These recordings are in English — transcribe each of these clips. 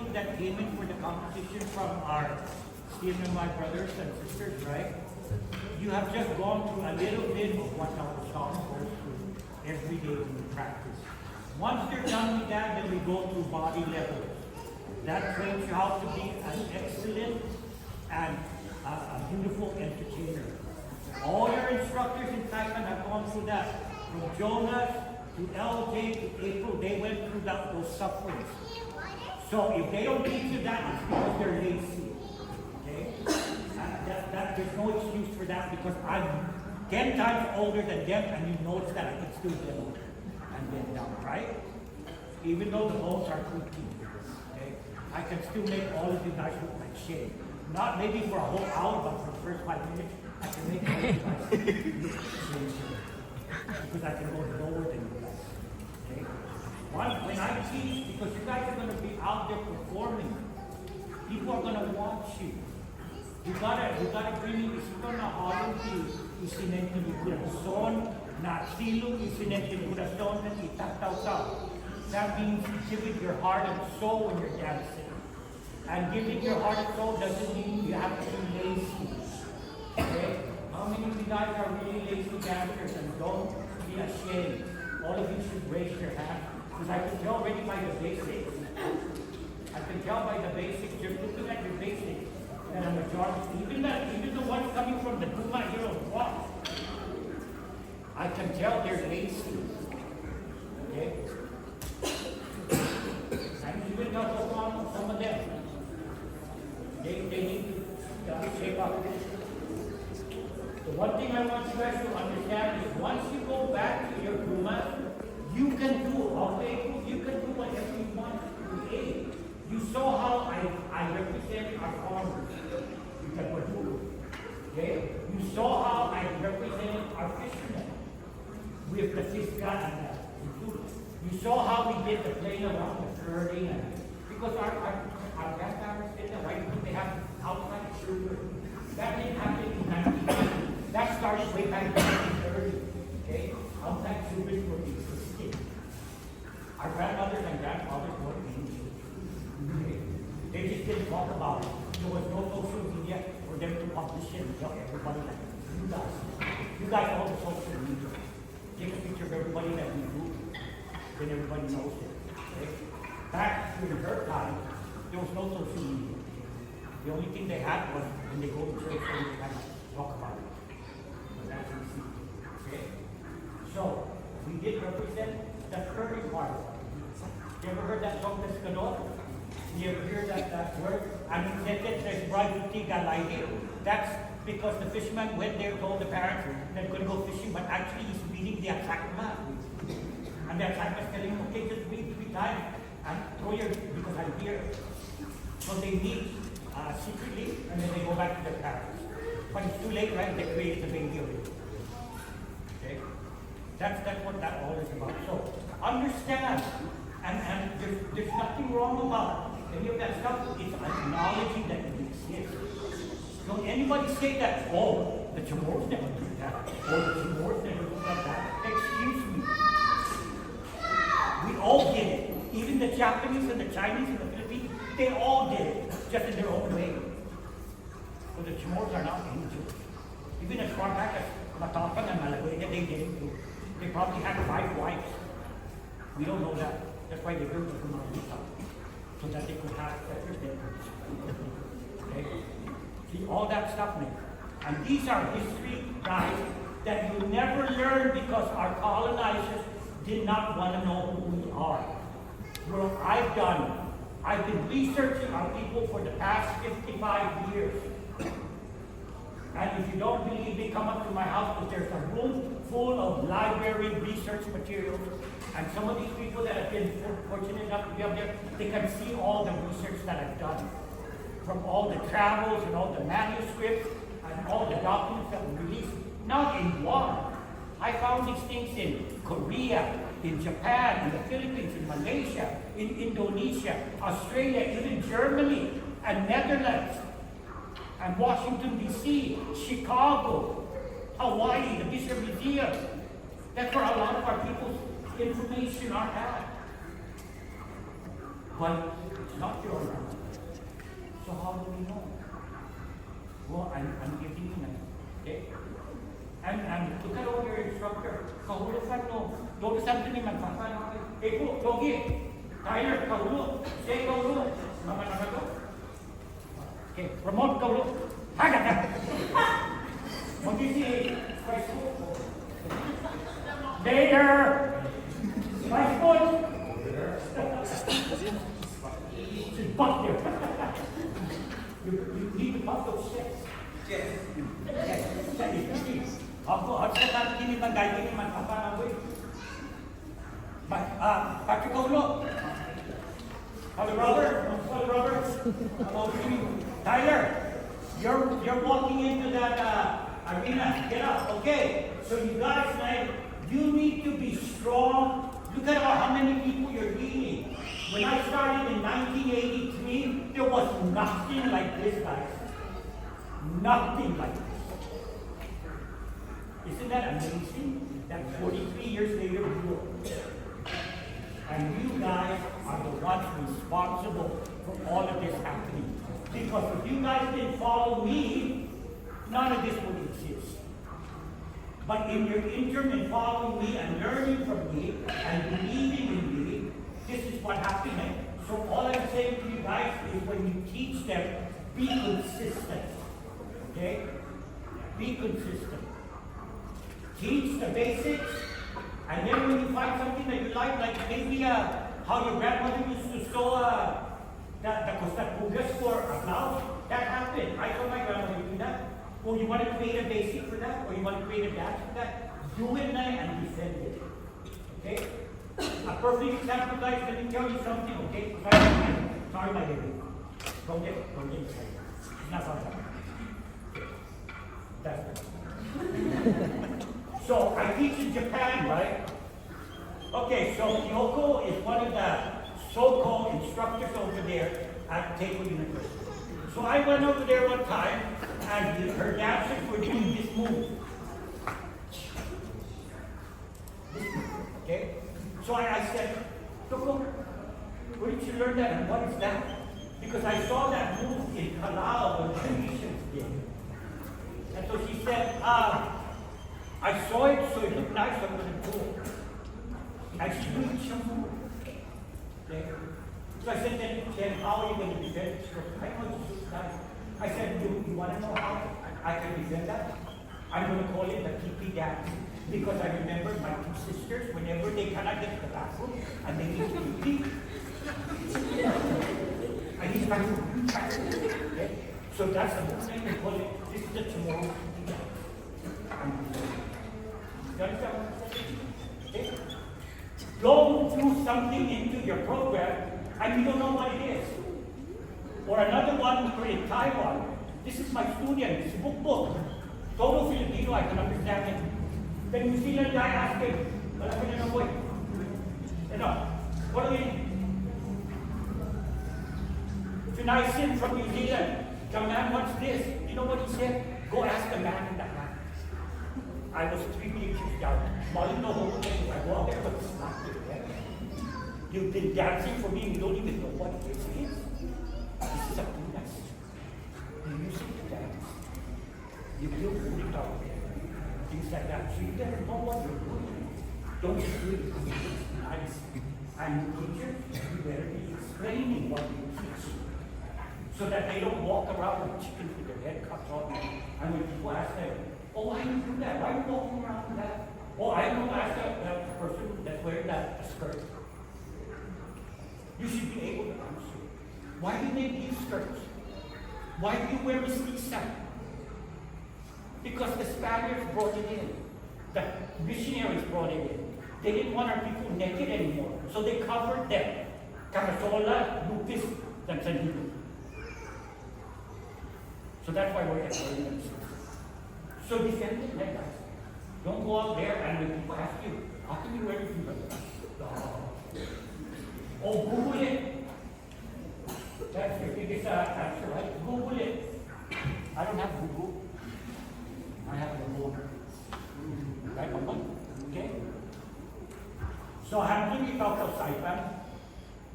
people that came in for the competition from our my brothers and sisters, right? You have just gone through a little bit of what Taotao goes through every day when we practice. Once they're done with that, then we go through body level. That trains you how to be an excellent and a beautiful entertainer. All your instructors in Taiwan have gone through that. From Jonas to LJ to April, they went through those sufferings. So if they don't teach you that, it's because they're lazy. Okay? There's no excuse for that because I'm 10 times older than them and you notice that I can still bend and bend down, right? Even though the bones are creaky. Okay? I can still make all of you guys look like shit. Not maybe for a whole hour, but for the first 5 minutes, I can make all of you guys look shit. Because I can go lower than you guys. Okay? When I teach, because you guys are going to be out there performing, people are going to watch you. You gotta bring ito na ayon isinente ni corazón na silong isinente ni corazón na itataw. That means giving your heart and soul when you're dancing. And giving your heart and soul doesn't mean you have to be lazy. Okay? How many of you guys are really lazy dancers and don't be ashamed? All of you should raise your hand. Because I can tell already by the basics. I can tell by the basics, just looking at your basics. And a majority, even the ones coming from the Duma here on the block, I can tell they're lazy. Okay? And even though some of them, they need to shape up. The one thing I want you guys to understand is once you go back to your Duma, you can do whatever you want to create. You saw how I represent our farmers. You can do it. Okay? You saw how I represented our fishermen with the fish gun and that. You saw how we did the playing around the flirting and because our grandparents did that, right? Because they have outside children. That didn't happen in 1990. That started way back in 1930. Okay? Outside children were existing. Our grandmothers and grandfathers were angels. They just didn't talk about it. There was no social media for them to publish it and tell everybody like you guys. You guys know the social media. Take a picture of everybody that we do, then everybody knows it. Okay? Back during her time, there was no social media. The only thing they had was when they go to church and they kind of talk about it. So that's easy. Okay? So we did represent the curry part. You ever heard that song, Pescador? You ever hear that word? That's because the fisherman went there, told the parents they're going to go fishing, but actually he's reading the attack map. And the attack was telling him, okay, just read 3 times and throw your, because I'm here. So they meet secretly and then they go back to their parents. But it's too late, right? They created the baby already. Okay? That's what that all is about. So understand, and there's nothing wrong about any of that stuff. It's acknowledging that it exists. Don't anybody say that, oh, the Chamorros never do that, or the Chamorros never do that. Excuse me. We all did it. Even the Japanese and the Chinese and the Philippines, they all did it, just in their own way. So the Chamorros are not angels. Even as far back as Matapang and Malagueña, they did it too. They probably had 5 wives. We don't know that. That's why they built the Kumarita, so that they could have representatives. Okay? See, all that stuff, man. And these are history, guys, that you never learn because our colonizers did not want to know who we are. Well, I've been researching our people for the past 55 years. And if you don't believe me, come up to my house because there's a room full of library research materials. And some of these people that have been fortunate enough to be up there, they can see all the research that I've done. From all the travels and all the manuscripts and all the documents that were released. Not in one. I found these things in Korea, in Japan, in the Philippines, in Malaysia, in Indonesia, Australia, even Germany, and Netherlands, and Washington, D.C., Chicago, Hawaii, the Bishop Museum. That's where a lot of our people's information are at. but it's not your ground. So how do we know? Well, I'm giving you that. Okay? And look at all your instructor. Kahulog ka no. Doon sa atin ni Magpapano. Eko, Togi, Tyler, kahulog. Say kahulog. Mga nagato. Okay, promote kahulog. Haga ka. Mag-isi, Facebook. Later. Facebook. She's butt there. You need to butt those steps. Yes. Ako, at sa tayo kini man gaya kini man kapanaboy. Patrick Olo. Hello, Robert. Hello, Robert. Hello, Tyler. You're walking into that arena. Get up. Okay. So you guys, man, you need to be strong. Look at how many people you're leading. When I started in 1983, there was nothing like this, guys. Nothing like this. Isn't that amazing? That 43 years later, and you guys are the ones responsible for all of this happening. Because if you guys didn't follow me, none of this would exist. But in your interim in following me and learning from me and believing in me, this is what happened. So all I'm saying to you guys is when you teach them, be consistent. Okay? Be consistent. Teach the basics, and then when you find something that you like maybe how your grandmother used to sew the costapugas for a blouse, that happened. I told my grandmother to do that. Or you want to create a basic for that, or you want to create a dance for that, do it now and defend it. Okay? A perfect example, guys, let me tell you something, okay? Sorry, my baby. Don't get excited. It's not something. That's it. So I teach in Japan, right? Okay, so Kyoko is one of the so-called instructors over there at Taotao University. So I went over there one time, and her dancers were doing this move. Okay? So I said, Kyoko, where did you learn that, and what is that? Because I saw that move in Taotao when the Venetians did. And so she said, I saw it, so it looked nice, I'm going to do it. And she doing some move. Okay? So I said, then how are you going to defend it? She goes, I know it's just nice. I said, you want to know how I can defend that? I'm going to call it the TP dance. Because I remember my two sisters, whenever they cannot get to the bathroom, and they need to pee. I need to okay? So that's the whole thing. They call it, this is the tomorrow TP dance. You understand what I'm saying? Okay? Don't do something into your program and you don't know what it is. Or another one in Taiwan. This is my student, this book. Total Filipino, I can understand it. The New Zealand guy asked him, what do you mean? Tunisian from New Zealand. The man wants this. You know what he said? Go ask the man in the hat. I was 3 pictures down. Smiling the whole thing. I go out there, but it's not there. You've been dancing for me and you don't even know what this is. This is a penis. You use it to dance. You feel really out there. Things like that. So you better know what you're doing. Don't just do it because it looks nice. And teacher, you better be explaining what you teach. So that they don't walk around with chickens with their head cut off. And when people ask them, oh, why do you do that? Why are you walking around with that? Oh, I don't ask that person that's wearing that skirt. You should be able to answer. Why do you make these skirts? Why do you wear mestiza? Because the Spaniards brought it in. The missionaries brought it in. They didn't want our people naked anymore. So they covered them. Carasola, lupis, and sanito. So that's why we're wearing them. So defend it like that. Don't go out there and when people ask you, how can you wear anything like that? Oh, Google it. That's your biggest answer, right? Google it. I don't have Google. I have Google. Right, Mama? Okay? So, habang ikaw sa Saipan,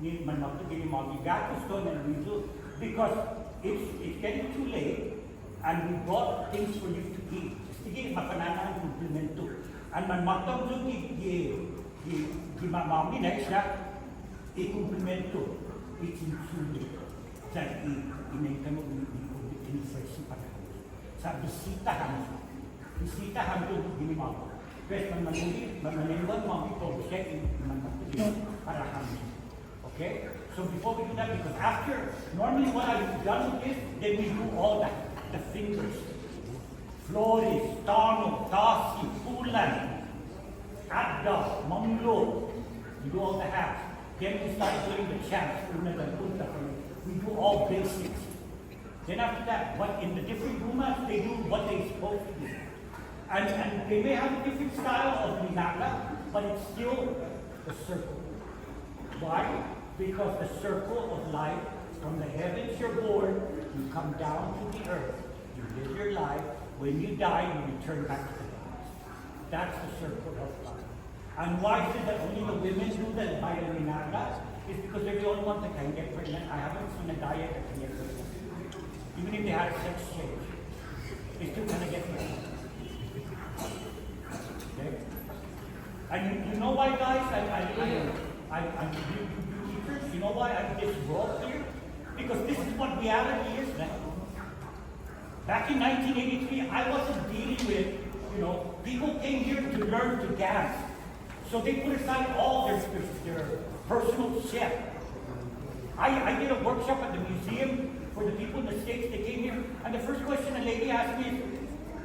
man magtugin yung gatos doon and we do, because it's getting too late and we brought things for you to eat. Sige, mapananahan komplemento. And man magtugin di mamami next na i-komplemento itinsulit sa inengkan mo in-fresh pa sa bisitahan doon ginimako. Pero mananengwan mami po siya in para kami. Okay? So before we do that, because after, normally when I've done this, then we do all that. The fingers. Flores, Tano, Tasi, Pulan, Adda, Mamlo. We do all the hats. Then we start doing the chants. We do all basics. Then after that, what in the different rumas, they do what they're supposed to do. And they may have a different style of Minaka, but it's still the circle. Why? Because the circle of life, from the heavens you're born, you come down to the earth, you live your life, when you die, you return back to the heavens. That's the circle of life. And why is it that only the women do that by the Minaka? It's because they're the only ones that can get pregnant. I haven't seen a diet that can get pregnant. Even if they had a sex change, they still kind of get pregnant. Okay? And you know why, guys? I'm teachers. You know why I just brought here? Because this is what reality is now. Back in 1983, I wasn't dealing with, people came here to learn to dance. So they put aside all their personal shit. I did a workshop at the museum for the people in the States that came here, and the first question a lady asked me is,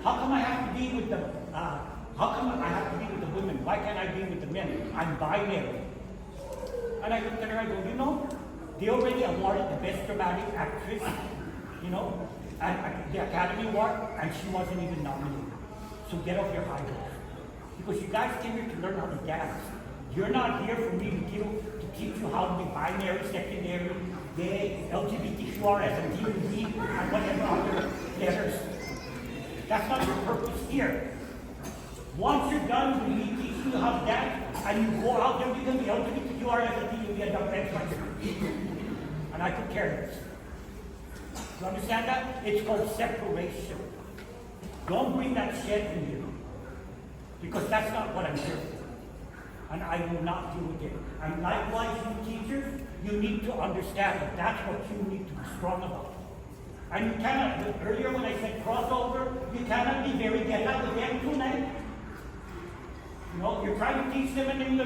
how come I have to be with the women? Why can't I be with the men? I'm binary. And I looked at her, I go, they already awarded the best dramatic actress, at the Academy Award, and she wasn't even nominated. So get off your high horse. Because you guys came here to learn how to dance. You're not here for me to teach you how to be binary, secondary, gay, LGBTQRS, and DVD, and whatever other letters. That's not your purpose here. Once you're done with me teaching you how to dance, and you go out there, you can be LGBTQRS, and you'll be a dumb and I could care less. You understand that? It's called separation. Don't bring that shit in here. Because that's not what I'm here for. And I will not deal with it. And likewise, you teachers, you need to understand that that's what you need to be strong about. And you cannot, earlier when I said crossover, you cannot be very get out with them tonight. You're trying to teach them and then you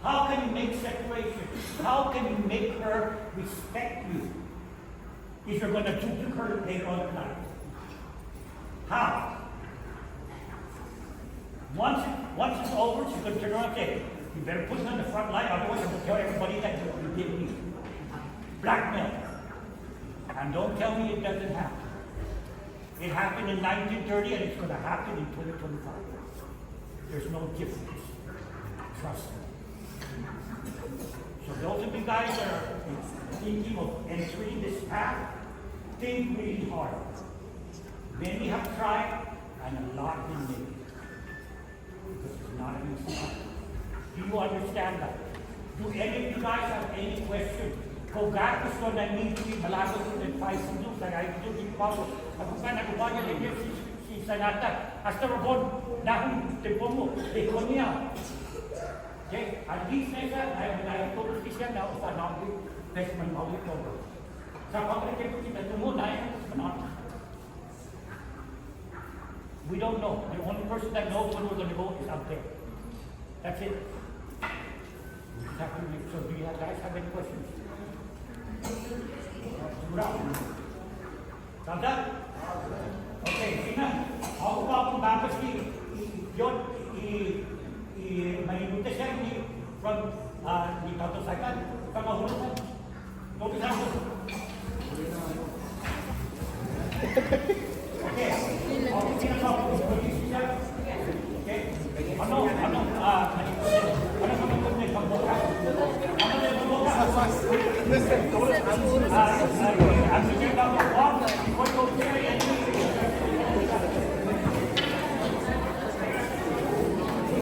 how can you make separation? How can you make her respect you if you're going to juke her later on tonight? How? Once it's over, she's going to turn around and say, you better put it on the front line, otherwise I'm going to tell everybody that you did me. Blackmail. And don't tell me it doesn't happen. It happened in 1930 and it's going to happen in 2025. There's no difference. Trust me. So those of you guys that are thinking of entering this path, think really hard. Many have tried, and a lot been made. Because it's not an easy path. Do you understand that? Do any of you guys have any questions? Kung gatos ko na need to be malago ko ng 5 seconds, na kahit ito di pa ako, ako ka nagawa niya rin si Sanata. Hasta rabon, dahil tempo mo, ekonomiya. Okay, at least I told this now for now best man maulit over. Sa pagkakit kita tumunay, we don't know. The only person that knows when we're going to go is up there. That's it. So do you guys have any questions? Tanda? Okay, sige. Ako pa kung bakit yun, manibuti siya from ni Taotao sa mahulutan. Notice ako. Okay. Okay. Ano pagbukas? Ano na pagbukas?